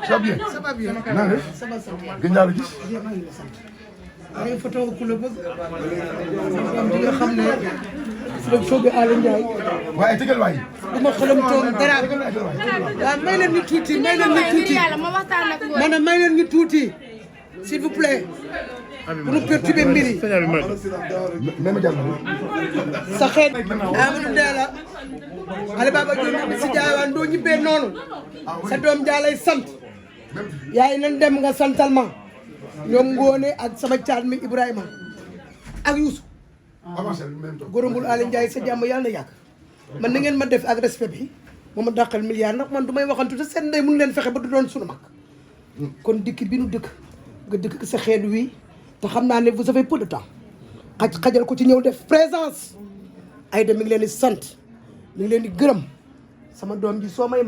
ça va bien. ça va bien. naa def. ça va sant. gën naa la gis. ay photo ku la bëgg. di nga xam ne. su soobee Aliou Ndiaye. waaye tegal waay. du ma xalam toog dara. waaw may leen ñu tuuti may leen ñu tuuti. ma ne may leen ñu tuuti. s'il vous plaît. pour nous perturber mbir yi. même jàll. sa xeet. Amadou Ndéla. Ali Baba Diop si jaawaan doo ñibbee noonu. sa doom jaalay sant. yaay nan dem nga santal ma. ñoom Ngone ak sama caat mi Ibrahima. ak Youssou. Gorombul Aliou Ndiaye sa jàmm yàlla na yàgg. man na ngeen ma def ak respect bi. moom ma dàqal milliard ndax man du may waxantu te seen ndey mun leen fexe ba du doon sunu mag. kon dikk bi nu dëkk. nga dëkk sa xeet wi. te xam naa ne vous avez peu de temps. xajal ko ci ñëw def présence. Aïda mi ngi leen di sant. mi ngi leen di gërëm. sama doom ji soo may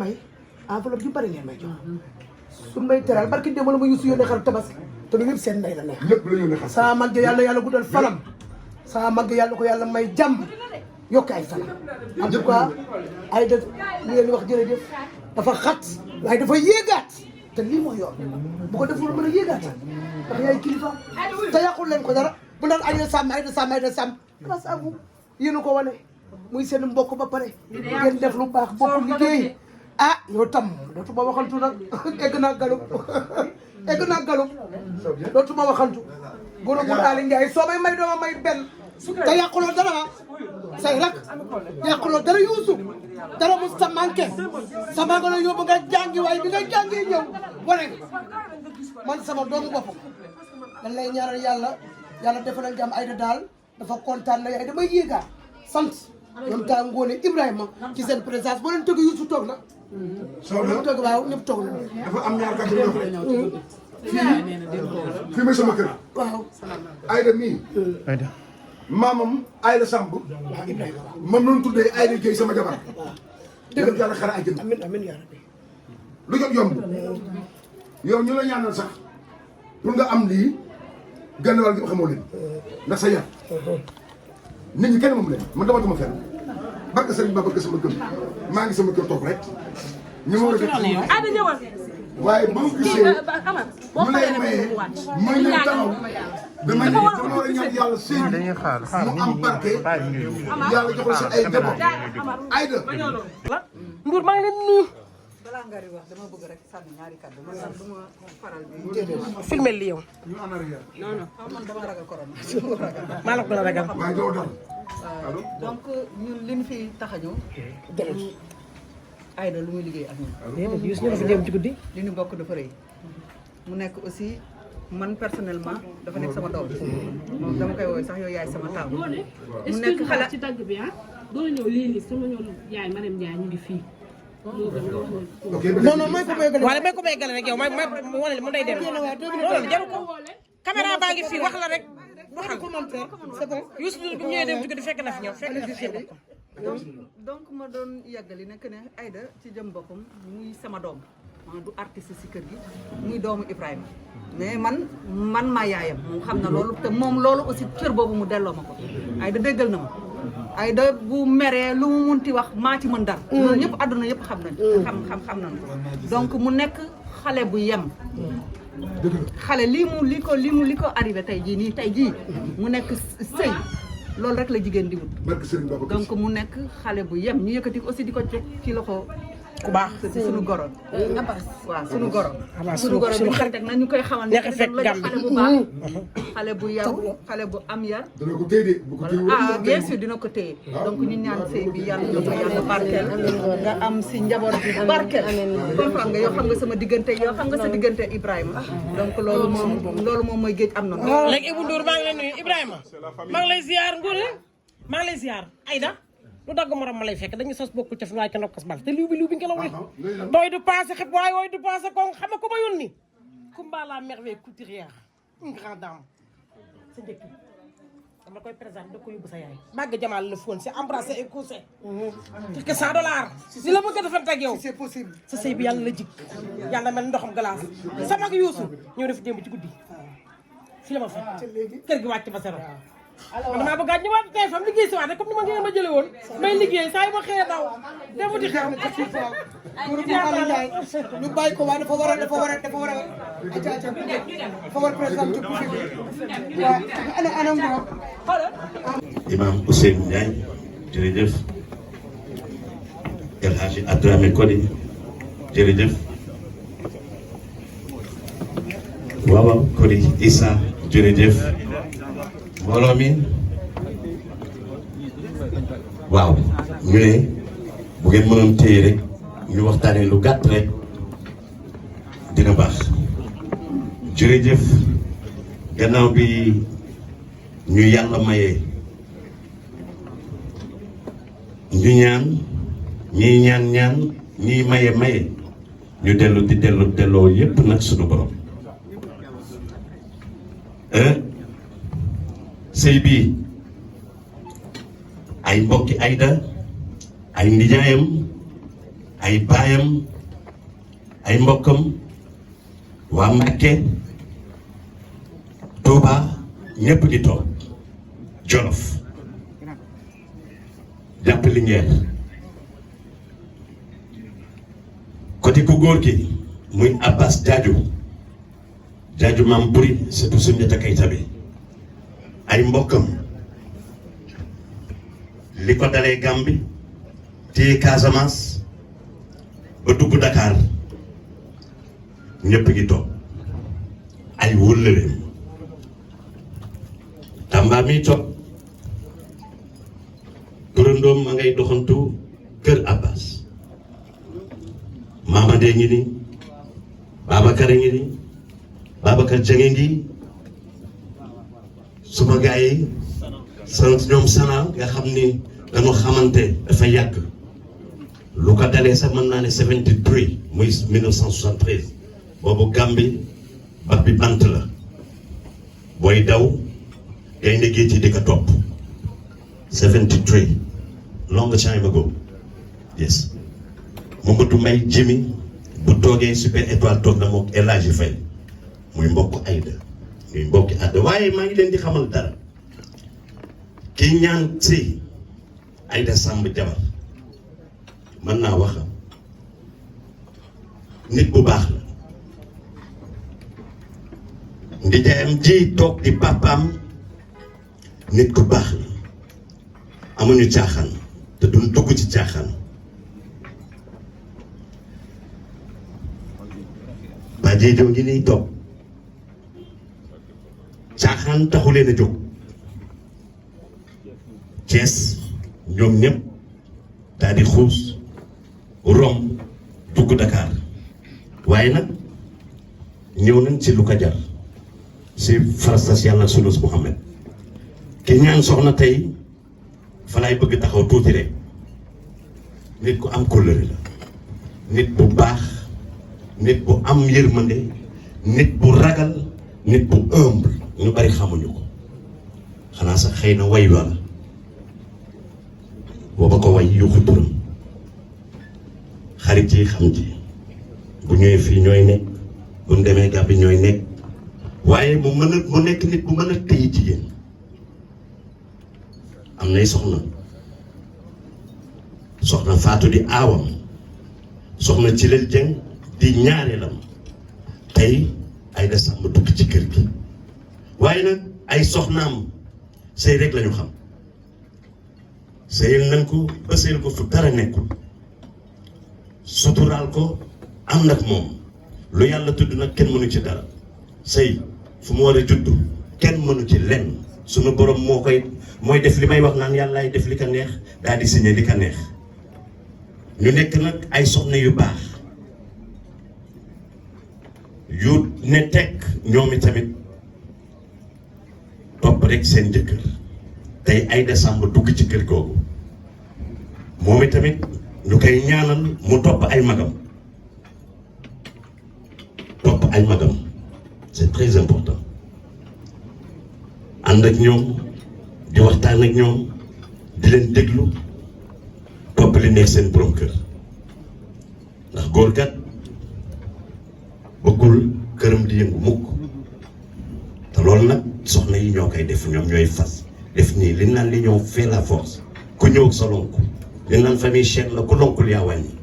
enveloppe yu bari ngeen may jox. su may teral barki démb la ma Youssou yónnee xar tabaski. te lu yëpp seen ndey la neex. lépp la yónnee xar. saa mag yàlla yàlla guddal fanam. saa mag yàlla ko yàlla may jàmm. yokk ay fanam. en tout cas Aïda li ngeen di wax jërëjëf. dafa xat waaye dafa yéegaat. te lii mooy yoon. bu ko deful mën a yéegaat. ndax yaay kilifa. te yàqul leen ko dara. bu naan Aïda Samb Aïda Samb Aïda Samb. grâce à vous yéen a ko wane. muy seen mbokk ba pare. ngeen def lu baax bokk liggéey. ah yow tam dootuma waxantu nag egg naa galop egg naa galop dootuma waxantu. Gorombul Aliou Ndiaye soo may dooma may benn. te yàquloo dara say rak yàquloo dara Youssou dara mu sa manqué sama nga la yóbbu nga jàngi waaye bi nga jàngi ñëw wane man sama doomu bopp dañ lay ñaanal yàlla defalal jàmm Aïda daal dafa kontaan na yaay damay yéegaat sant ñoom taa Ngone Ibrahima ci seen présence boo leen tëgg Youssou toog na mu toog waaw ñëpp toog na dafa am ñaar kàddu yoo xam fii mooy sama kër. waaw Aïda mii. maamam Aïda Samb. moom la ñu tuddee Aïda Gueye sama jabar. dëgg la yàlla xare àjjana. amiin amiin yaa rabbi. lu jot yomb. yow ñu la ñaanal sax pour nga am lii gànn wàll gi xamoo leen ndax sa yar. nit ñi kenn moom leen man dama fenn barke Serigne Ba barke sama kër maa ngi sama kër toog rek. ñu ma war a def waaye ba mu gisee mu lay maye ma ñëw taxaw dama war a ñaan yàlla sëy mu am barke yàlla jox la si ay njaboot Aïda. Ndour maa ngi leen nuyu. balaa nga di wax dama bëgg rek sànni ñaari kàddu man sax du ma faral di. filmé li yow. non non man dama ragal corona. maa la ko ragal. waaye doo dal. donc ñun li ñu fi tax a ñëw. Aïda lu muy liggéey ak ñun. Youssou ñu dafa jëm ci guddi. li ñu bokk dafa rëy. mu nekk aussi man personnellement dafa nekk sama doom. moom dama koy woowee sax yow yaay sama taaw. mu nekk xale ci tàgg bi ah. doo ñëw lii sama ñoom yaay Marème Ndiaye ñu ngi fii. non non may ko may gën a. wala may ko may gën rek yow mu wane mu day dem. loolu jaru ko. caméra baa ngi fii wax la rek. waxal commentaire c'est bon. Youssou Ndour bi mu ñëwee dem ci guddi fekk na fi ñëw fekk na fi xew ko. donc ma doon yàggali nekk ne Aïda ci jëm boppam muy sama doom du artiste si kër gi muy doomu Ibrahima mais man maa yaayam moom xam na loolu te moom loolu aussi cër boobu mu delloo ma ko Aïda déggal na ma Aïda bu meree lu mu munti wax maa ci mën dara loolu ñëpp àdduna yëpp xam nañ xam nañ ko donc mu nekk xale bu yem xale li ko arrivé tey jii mu nekk sëy loolu rek la jigéen di wut donc mu nekk xale bu yem ñu yëkkati aussi di ko teg ci loxo ku baax suñu goro waaw suñu goro bi ñu teg na ñu koy xamal nekk fekk xale bu baax xale bu yaru xale bu am yar dana ko téye de bu ko téye bien sûr dina ko téye donc ñu ñaan sëy bi yàlla na ko yàlla barkeel nga am si njaboot bi barkeel comprendre nga yow xam nga sama diggante xam nga sa diggante Ibrahima donc loolu moom mooy géej am na léegi Ibou Ndour maa ngi lay nuyu Ibrahima maa ngi lay ziar Ngoné maa ngi lay ziar Aïda lu dagg morom ma lay fekk dañu sos bokkul ca fi waaye ca nokkas bal te liw bi nga la wuy doy du passé xëpp waaye wooy du passé kon xam nga ko ma yónni Coumba la merveille couturière une grande dame sa njëkk dama koy présenter da ko yóbbu sa yaay màgg Jamal la foon c'est embrassé et couché pour que $100 ni la bëgg a defante ak yow c'est possible. sa sëy bi yàlla la jik yàlla mel ndoxam glace sama ak Youssou ñëw def démb ci guddi fi la ma fekk kër gi wàcc ba sero man damaa bëgg a ñëwaat TFM liggéey si waat rek comme ni ma ngeen ma jëlee woon may liggéey saa yu ma xëyee daw dem wuti xew ñu bàyyi ko waaye dafa war a dafa war a présenté bu fi waaw ana ngoog Imam Ousseynou Ndiaye jërëjëf El Hadji Adramé Kodi jërëjëf waaw Kodi Issa jërëjëf mbooloo mi waaw ñu ne bu ngeen mënoon téye rek ñu waxtaanee lu gàtt rek dina baax jërëjëf gannaaw bi ñu yàlla mayee ñu ñaan ñii ñaan ñii maye ñu delloo yépp nag suñu borom sëy bii ay mbokki Aïda ay nijaayam ay baayam ay mbokkam waa Mbàkke Tuuba ñépp di toog Jolof jàpp Linguère côté ku góor gi muy Abbas Jaaju maam buri surtout Soundiata Keita bi ay mbokkam li ko dalee Gàmbi téye Casamance ba dugg Dakar ñëpp ngi toog ay wóllëreem Tamba mi toog turandoom ma ngay doxantu kër Abbas Mamadé ngi ni Babacar ngi ni Babacar Jenge ngi suma gars yi sant ñoom Sana nga xam ni dañu xamante dafa yàgg lu ko dalee sax mën naa ne 73 muy 1973 boobu Gàmbi bat bi bant la booy daw gaynde géej ci di ko topp 73 long time ago yes Mamadou Mbaye Jimi bu toogee Super Étoile toog na moom El Hadji Faye muy mbokk Aïda muy mbokki Aïda waaye maa ngi leen di xamal dara kii ñaan si Aïda Samb jabar mën naa wax nit bu baax la ndijaayam ji toog di papaam nit ku baax la amuñu caaxaan te duñ dugg ci caaxaan ba jeejoo ngi nii toog caaxaan taxu leen a jóg Cees ñoom ñëpp daal di xuus rom dugg Dakar waaye nag ñëw nañ ci lu ko jar si farastas yàlla sunus Muhammad ki ñaan soxna tey fa laay bëgg taxaw tuuti rek nit ku am kóllëre la nit bu baax nit bu am yërmande nit bu ragal nit bu humble ñu bari xamuñu ko xanaa sax xëy na way wala booba ko way yuxu turam xarit yi xam ji bu ñëwee fii ñooy nekk bu ñu demee Gàmbi ñooy nekk waaye mu nekk nit bu mën a téye jigéen am nay soxna Faatu di aawam soxna Cilel Jeng di ñaareelam tey Aïda Samb dugg ci kër gi waaye nag ay soxnaam sëy rek lañu xam sëyal nañ ko ba sëyal ko fu dara nekkul suturaal ko am nag moom lu yàlla tudd nag kenn mënu ci dara sëy fu mu war a judd kenn mënu ci lenn sunu borom mooy def li may wax naan yàllaay def li ko neex daal di signé li ko neex ñu nekk nag ay soxna yu baax yu ne tekk ñoom itamit topp rek seen jëkkër tey Aïda Samb dugg ci kër googu moom itamit ñu koy ñaanal mu topp ay magam c'est très important ànd ak ñoom di waxtaan ak ñoom di leen déglu topp li neex seen borom kër ndax góor kat bëggul këram di yëngu mukk te loolu nag soxna yi ñoo koy def ñoom ñooy fas def nii li naan l'union fait la force ku ñëw ak sa lonku li naan famille Cheikh la ku lonkul yaa wàññi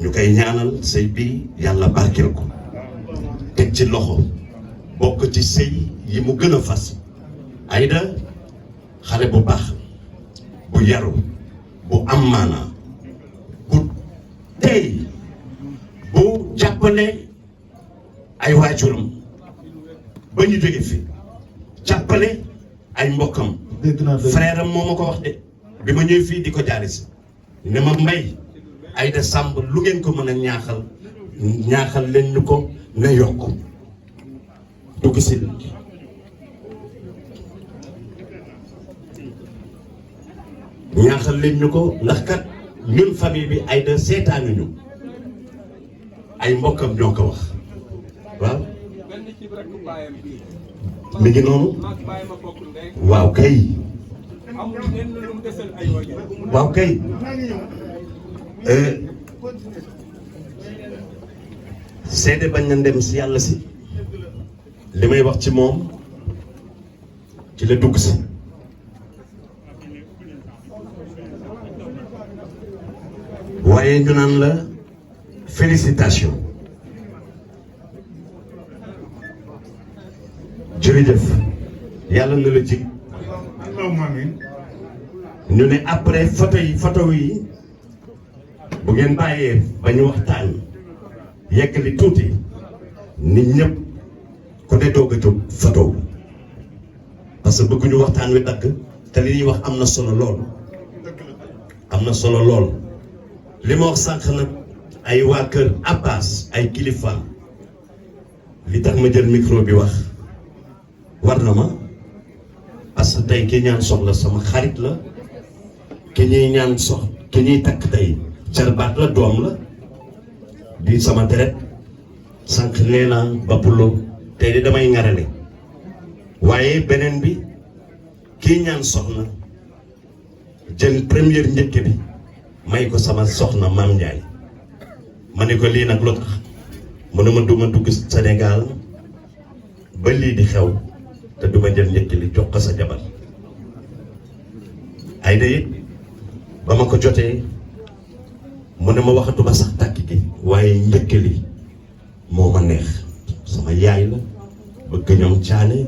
ñu koy ñaanal sëy bi yàlla barkeel ko teg ci loxo bokk ci sëy yi mu gën a fas Aïda xale bu baax bu yaru bu am maanaa bu tey bu jàppale ay waajuram ba ñu jóge fi jàppale ay mbokkam frère am moo ma ko wax de bi ma ñëw fii di ko jaari si ne ma mbay Aïda Samb lu ngeen ko mën a ñaaxal leen ñu ko na yokk dugg si ñaaxal leen ñu ko ndax kat ñun famille bi Aïda seetaanuñu ay mbokkam ñoo ko wax waaw mi ngi noonu waaw kay waaw kay seede bañ na ndem si yàlla si li may wax ci moom ci la dugg si waaye ñu naan la félicitation jërëjëf yàlla na la jig ñu ne après photo yi bu ngeen bàyyee ba ñu waxtaan yeggali tuuti nit ñëpp ku ne doog a jóg photo parce que bëgguñu waxtaan wi dagg te li ñuy wax am na solo lool li ma wax sànq nag ay waa kër Abbas ay kilifa li tax ma jël micro bi wax war na ma parce que tey ki ñaan soxla sama xarit la ki ñuy takk tey jarbaat la doom la di sama deret sànq nee naa Bapulo tey di damay ngarale waaye beneen bi kii ñaan soxna jël première njëkk bi may ko sama soxna Maam Ndiaye ma ne ko lii nag lu tax mu ne ma duma dugg Sénégal ba lii di xew te duma jël njëkk li jox ko sa jabar Aïda it ba ma ko jotee mu ne ma waxatuma sax tàkk gi waaye njëkk li moo ma neex sama yaay la bëgg ñoom caane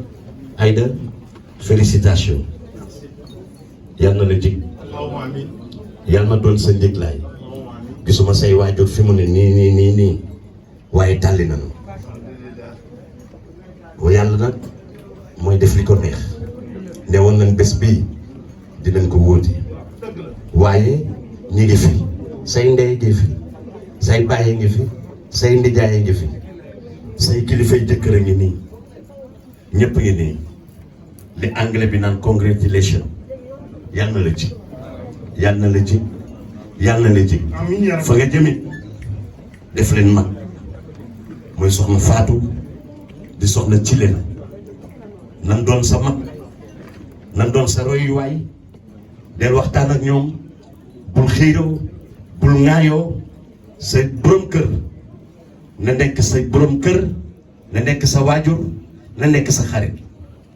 Aïda félicitation yal na la jig yal na doon sa njëglaay gisuma say waajur fi mu ne nii waaye tàlli nañu yàlla nag mooy def li ko neex ne woon nañ bés bii dinañ ko wóoti waaye ñi ngi fi say ndey ngi fi say bàyyi ngi fi say ndijaay ngi fi say kilifay jëkkër a ngi nii ñëpp ngi nii li anglais bi naan congratulation yal na la ci yal na la ci yal na la ci fa nga jëmit def leen mag mooy soxna Fatou di soxna ci leen nan doon sa mag nan doon sa royuwaay del waxtaan ak ñoom bul xiiroo bul ŋaayoo sa borom kër na nekk sa borom kër na nekk sa waajur na nekk sa xarit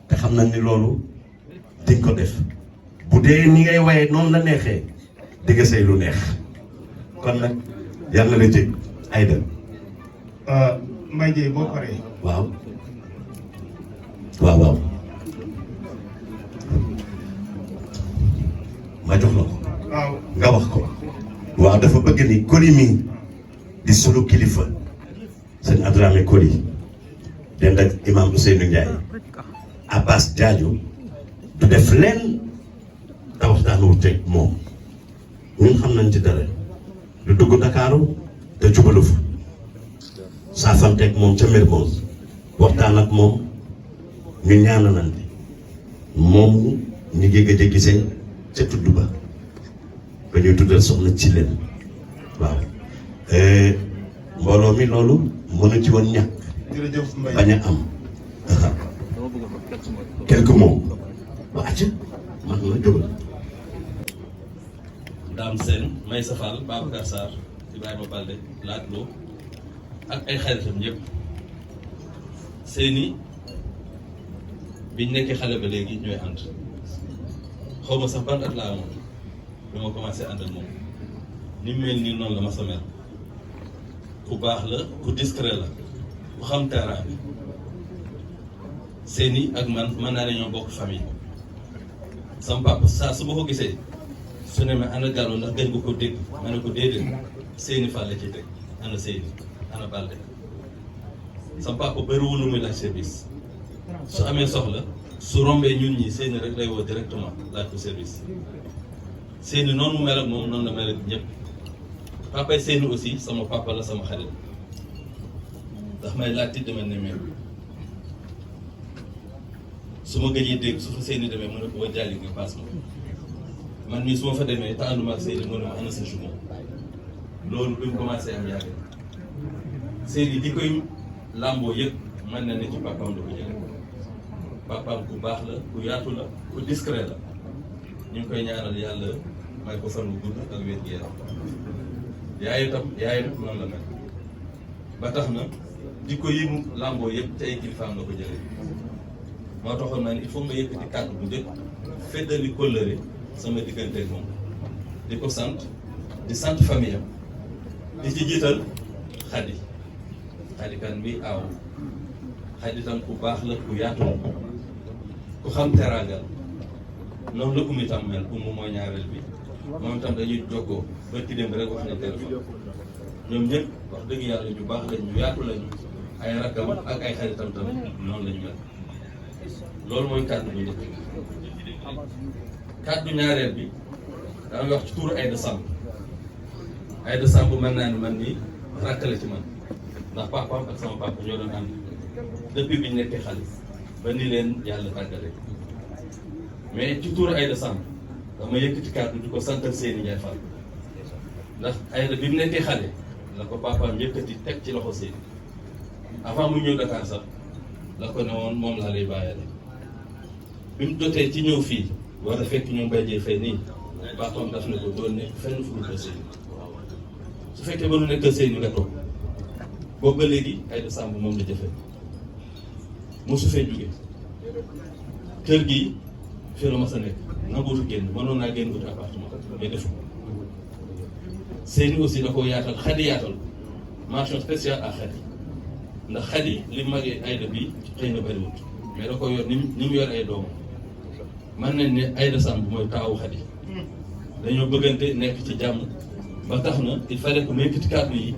te xam na ni loolu di nga ko def bu dee ni ngay waye noonu la neexee di nga say lu neex kon nag yàlla la jég Aïda Mbaye Dieye boo paree waaw ma jox la ko waaw nga wax ko waaw dafa bëgg ni Coly mi di sunu kilifa sëñ Adramé Coly dend ak imam Ousseynou Ndiaye Abbas Diadio du def leen te waxtaanu teg moom ñun xam nañ ci dara du dugg Ndakaaru te jubalu fa saafanteeg moom ca Mermoz waxtaan ak moom ñu ñaanalante moom ñu ngi gëj a gisee ca tudd ba ñuy tuddal soxna ci leen waaw mbooloo mi loolu mënu ci woon ñàkk jërëjëf Mbaye bañ a am quelques mots ba acca man la jógal Dame Sène Maysa Fall Babacar Sarr Ibrahima Balde Laat Lo ak ay xaritam yëpp seeni biñ nekkee xale ba léegi ñooy ànd xaw ma sax ban at laa amoon bi ma commencé ànd ak moom ni mu mel nii noonu la ma sa mel ku baax la ku discret la ku xam terrain bi seeni ak man mën naa ne ñoo bokk famille sama papa saa su ma ko gisee su ne ma ana Gallo ndax gën nga ko dégg ma ne ko déedéet seeni fan la ciy teg ana seeni ana Balde sama papa bëriwul lu muy laaj service su amee soxla su rombee ñun ñi seeni rek lay woo directement laaj ko service seeni noonu mu mel ak moom noonu la mel ak ñëpp papay seeni aussi sama papa la sama xarit ndax may laaj ti demel ne mel su ma gëjee dégg su fa seeni demee mu ne ko ba jàlli nga paas ma man mii su ma fa demee te ànduma ak seeni mu ne ma ana sa jumeau loolu bi mu commencé am yàgg seeni di koy làmboo yëpp mën na ne ci papaam la ko jëlee papaam ku baax la ku yaatu la ku discret la ñu ngi koy ñaanal yàlla may ko fan bu gudd ak wér gu yaram yaayu noonu la mel ba tax na di ko yi mu làmboo yëpp te ay kilifaam la ko jëlee moo taxoon naa ni il faut nga yëkkati kàddu bu njëkk feddali kóllëre sama diggante ak moom di ko sant di sant famille am di ci jiital Xadi kan bi aaw Xadi tam ku baax la ku yaatu la ku xam teraangal noonu la Oumy tam mel Oumy mooy ñaareel bi moom tam dañuy jokkoo ba ci démb rek wax ne téléphone ñoom ñëpp wax dëgg yàlla ñu baax lañ ñu yaatu lañu ay rakkam ak ay xaritam tam noonu la ñu mel loolu mooy kàddu bu njëkk kàddu ñaareel bi dama wax ci tuuru Aïda Samb mën naa ni man nii rakk la ci man ndax papaam ak sama papa ñoo doon ànd depuis bi ñu nekkee xale ba ni leen yàlla tàggale mais ci tuuru Aïda Samb dama yëkkati kàddu di ko santal Seyni Ndiaye Fall ndax Aïda bi mu nekkee xale la ko papaam yëkkati teg ci loxo Seyni avant mu ñëw Dakar sax la ko ne woon moom laa lay bàyyale bi mu jotee ci ñëw fii war a fekk ñoom Baye Dieye Faye nii papaam daf ne ko doon nekk fenn fu dul ko Seyni su fekkee ba nu nekk Seyni nga toog boobu ba léegi Aïda Samb moom la jëfe mosu fee jóge kër gi fii la ma sa nekk nanguutu génn mënoon naa génn ut appartement mais defu Seyni aussi da ko yaatal Xadi yaatal mention spéciale à Xadi ndax Xadi li magee Aïda bi xëy na bëriwut mais da ko yor ni mu yor ay doomam man nañ ne Aïda Samb mooy taawu Xadi dañoo bëggante nekk ci jàmm ba tax na il fallait que mu yëkkati kàddu yi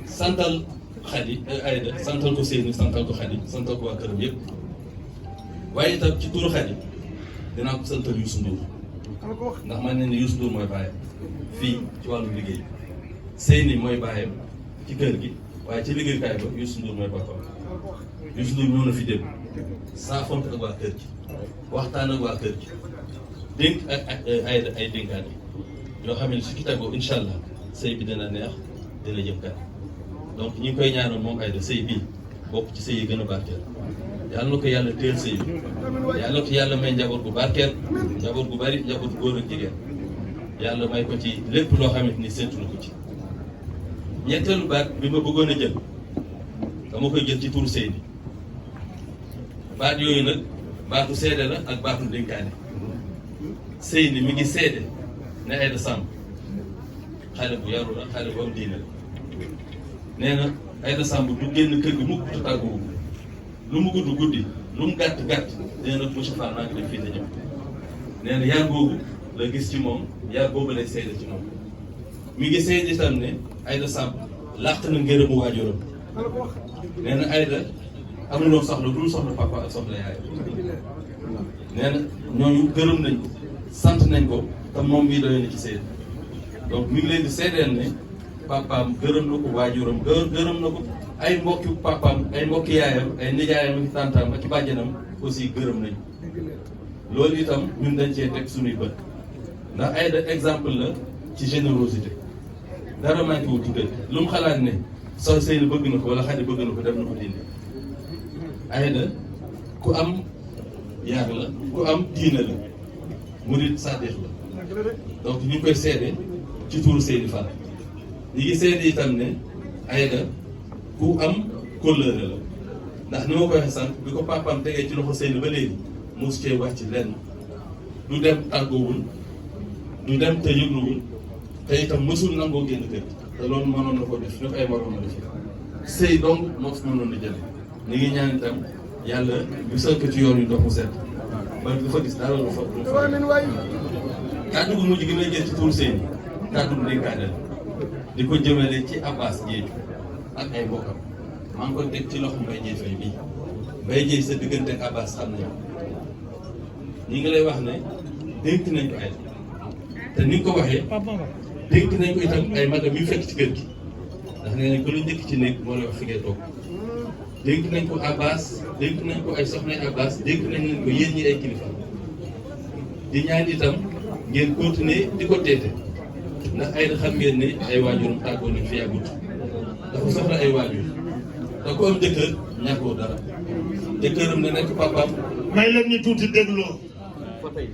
santal Xadi Aïda santal ko Seyni santal ko Xadi santal ko waa këram yëpp waaye itam ci turu Xadi dinaa ko santal Youssou Ndour ndax man ne ni Youssou Ndour mooy bàyyam fii ci wàllu liggéey Seyni mooy bàyyam ci kër gi waaye ci liggéeyukaay ba Youssou Ndour mooy papaam Youssou Ndour ñëw na fi dem saafante ak waa kër gi waxtaan ak waa kër gi dénk ak Aïda ay dénkaan yi yoo xam ne su ki tagoo incha allah sëy bi dina neex dina jëm kanam donc ñi ngi koy ñaanal moom Aïda sëy bii bokk ci sëy yi gën a barkeel yàlla na ko yàlla teel sëy bi yàlla na ko yàlla may njaboot bu barkeel njaboot bu bari njaboot bu góor ak jigéen yàlla may ko ci lépp loo xamante ni séntu na ko ci ñetteelu baat bi ma bëggoon a jël dama koy jël ci turu Seyni baat yooyu nag baatu seede la ak baatu dénkaane Seyni mi ngi seede ne Aïda Samb xale bu yaru la xale bu am diine la nee na Aïda Samb du génn kër gi mukk te tàgguwu lu mu gudd guddi lu mu gàtt gàtt nee na monsieur Fall maa ngi dem fii te ñëw nee na yar boobu la gis ci moom yar boobu lay seede ci moom mi ngi seede itam ne Aïda Samb làq na ngërëmu waajuram nee na Aïda amuloo soxla dul soxla papa ak soxla yaay nee na ñooñu gërëm nañ ko sant nañ ko te moom mii doy na ci seede donc mi ngi leen di seedeel ne papaam gërëm na ko waajuram gërëm na ko ay mbokki papaam ay mbokki yaayam ay nijaayam ak tantaam ak bàjjanam aussi gërëm nañ loolu itam ñun dañ cee teg suñuy bët ndax Aïda exemple la ci générosité dara manqué wu ci kër lu mu xalaat ne soo Seyni bëgg na ko wala Xadi bëgg na ko def na ko dindi Aïda ku am yar la ku am diine la murid sadiq la donc ñu ngi koy seede ci turu Seyni Fall ñi ngi seede itam ne Aïda ku am kóllëre la ndax ni ma koy waxee sànq bi ko papaam tegee ci loxo Seyni ba léegi mosu cee wàcc lenn du dem tàggoowul du dem te yëgluwul te itam mësul nangoo génn kër te loolu mënoon na ko def ñu ko ay moroom na def sëy donc moo fi mënoon na jële ñu ngi ñaan itam yàlla bu sëkk ci yoon yu ndox mu set ba du fa gis dara lu fa kàddu gu mujj gi may jël ci tuur Seyni kàddu bu dénkaane la di ko jëmale ci Abbas Dieye ak ay mbokkam maa ngi ko teg ci loxo Mbaye Dieye Faye bii Mbaye Dieye sa diggante ak Abbas xam nañu ñi ngi lay wax ne dénk nañ ko ay te ni nga ko waxee dénk nañ ko itam ay magam yu fekk ci kër gi ndax nee nañ ko lu njëkk ci néeg moo lay wax fi ngay toog dénk nañ ko Abbas dénk nañ ko ay soxna Abbas dénk nañ ko yéen ñi ay kilifa di ñaan itam ngeen continuer di ko teete ndax ay da xam ngeen ne ay waajuram tàggoo nañ fi yàggut dafa soxla ay waajur te ko am jëkkër ñàkkoo dara jëkkëram ne nekk papaam may leen ñu tuuti dégloo fa tey